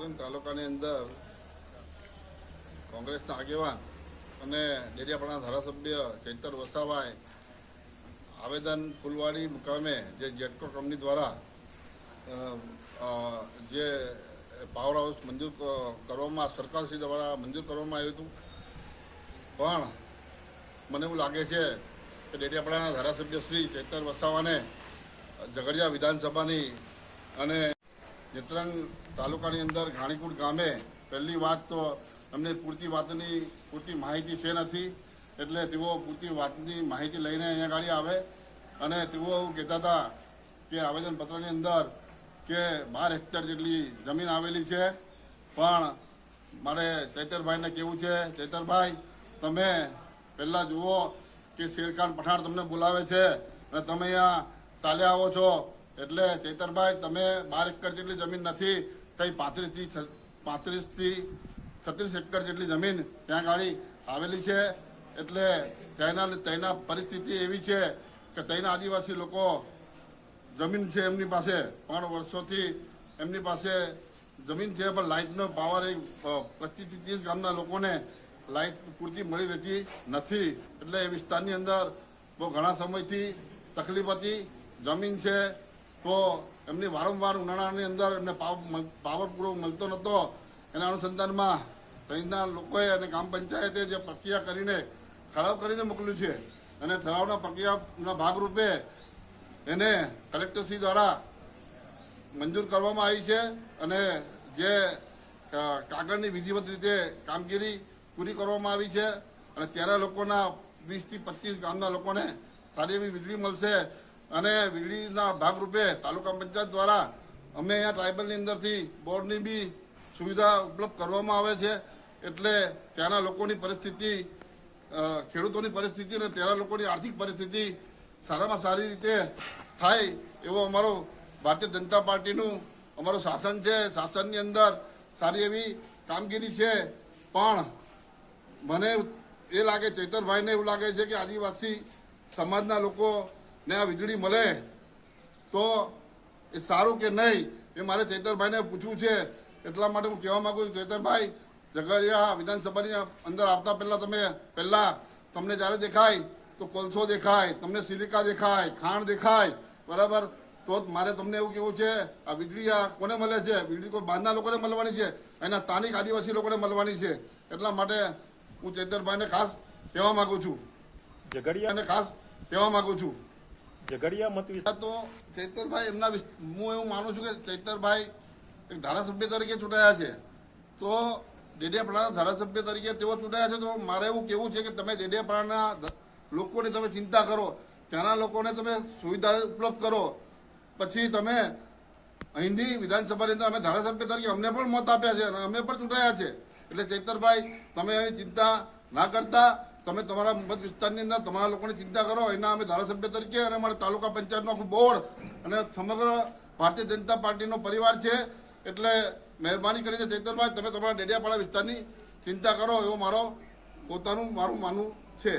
નેત્રંગ તાલુકાની અંદર કોંગ્રેસના આગેવાન અને ડેડિયાપાડાના ધારાસભ્ય ચૈતર વસાવાએ આવેદન ફૂલવાડી મુકામે જે જેટકો કંપની દ્વારા જે પાવર હાઉસ મંજૂર કરવામાં સરકારશ્રી દ્વારા મંજૂર કરવામાં આવ્યું હતું, પણ મને એવું લાગે છે કે ડેડિયાપાડાના ધારાસભ્ય શ્રી ચૈતર વસાવાને ઝઘડિયા વિધાનસભાની અને નેત્રંગ તાલુકાની અંદર ઘાણીકુટ ગામે પહેલી વાત તો અમને પૂરતી માહિતી છે નથી, એટલે તેઓ પૂરતી વાતની માહિતી લઈને અહીંયા ગાડી આવે અને તેઓ એવું કહેતા હતા કે આવેદનપત્રની અંદર કે 12 હેક્ટર જેટલી જમીન આવેલી છે. પણ મારે ચૈતરભાઈને કહેવું છે, ચૈતરભાઈ તમે પહેલાં જુઓ કે શેરખાન પઠાણ તમને બોલાવે છે અને તમે અહીંયા ચાલ્યા આવો છો, એટલે ચૈતરભાઈ તમે 12 હેક્ટર જેટલી જમીન નથી, કંઈ 35 થી 36 હેક્ટર જેટલી જમીન ત્યાં ગાડી આવેલી છે. એટલે ત્યાંના પરિસ્થિતિ એવી છે કે ત્યાંના આદિવાસી લોકો જમીન છે એમની પાસે, પણ વર્ષોથી એમની પાસે જમીન છે, પણ લાઇટનો પાવર 25 થી 30 ગામના લોકોને લાઇટ પૂરતી મળી રહેતી નથી. એટલે એ વિસ્તારની અંદર બહુ ઘણા સમયથી તકલીફ હતી. જમીન છે તો એમની વારંવાર ઉનાળાની અંદર એમને પાવર પૂરો મળતો નહોતો. એના અનુસંધાનમાં અહીંના લોકોએ અને ગ્રામ પંચાયતે જે પ્રક્રિયા કરીને ઠરાવ કરીને મોકલ્યું છે અને ઠરાવના પ્રક્રિયાના ભાગરૂપે એને કલેક્ટરશ્રી દ્વારા મંજૂર કરવામાં આવી છે અને જે કાગળની વિધિવત રીતે કામગીરી પૂરી કરવામાં આવી છે અને ત્યાંના લોકોના 20 થી 25 ગામના લોકોને સારી એવી વીજળી મળશે. અને વીજળીના ભાગરૂપે તાલુકા પંચાયત દ્વારા અમે અહીંયા ટ્રાઇબલની અંદરથી બોર્ડની બી સુવિધા ઉપલબ્ધ કરવામાં આવે છે. એટલે ત્યાંના લોકોની પરિસ્થિતિ, ખેડૂતોની પરિસ્થિતિ અને ત્યાંના લોકોની આર્થિક પરિસ્થિતિ સારામાં સારી રીતે થાય એવો અમારો ભારતીય જનતા પાર્ટીનું અમારું શાસન છે. શાસનની અંદર સારી એવી કામગીરી છે, પણ મને એ લાગે, ચૈતરભાઈને એવું લાગે છે કે આદિવાસી સમાજના લોકોને આ વીજળી મળે તો એ સારું કે નહીં, એ મારે ચૈતરભાઈને પૂછવું છે. એટલા માટે હું કહેવા માગું છું, ચૈતરભાઈ, ઝઘડિયા વિધાનસભાની અંદર આવતા પહેલાં તમને જ્યારે દેખાય તો કોલસો દેખાય, તમને સિલિકા દેખાય, ખાંડ દેખાય, બરાબર? તો મારે તમને એવું કહેવું છે, આ વીજળી આ કોને મળે છે? વીજળી કોઈ બહારના લોકોને મળવાની છે, એના સ્થાનિક આદિવાસી લોકોને મળવાની છે. એટલા માટે હું ચૈતરભાઈને ખાસ કહેવા માગું છું, ઝઘડિયા મત વિસ્તાર તો ચૈતરભાઈ એમના હું એવું માનું છું કે ચૈતરભાઈ એક ધારાસભ્ય તરીકે ચૂંટાયા છે, તો ડેડિયાપાડાના ધારાસભ્ય તરીકે તેઓ ચૂંટાયા છે. તો મારે એવું કહેવું છે કે તમે ડેડિયાપાડાના લોકોની તમે ચિંતા કરો, ત્યાંના લોકોને તમે સુવિધા ઉપલબ્ધ કરો, પછી તમે અહીંની વિધાનસભાની અંદર અમે ધારાસભ્ય તરીકે અમને પણ મત આપ્યા છે અને અમે પણ ચૂંટાયા છે. એટલે ચૈતરભાઈ તમે એની ચિંતા ના કરતા તમે તમારા મત વિસ્તારની અંદર તમારા લોકોની ચિંતા કરો. એના અમે ધારાસભ્ય તરીકે અને અમારા તાલુકા પંચાયતનો આખું બોર્ડ અને સમગ્ર ભારતીય જનતા પાર્ટીનો પરિવાર છે. એટલે મહેરબાની કરીને ચૈતરભાઈ તમે તમારા ડેડિયાપાડા વિસ્તારની ચિંતા કરો, એવું મારું માનવું છે.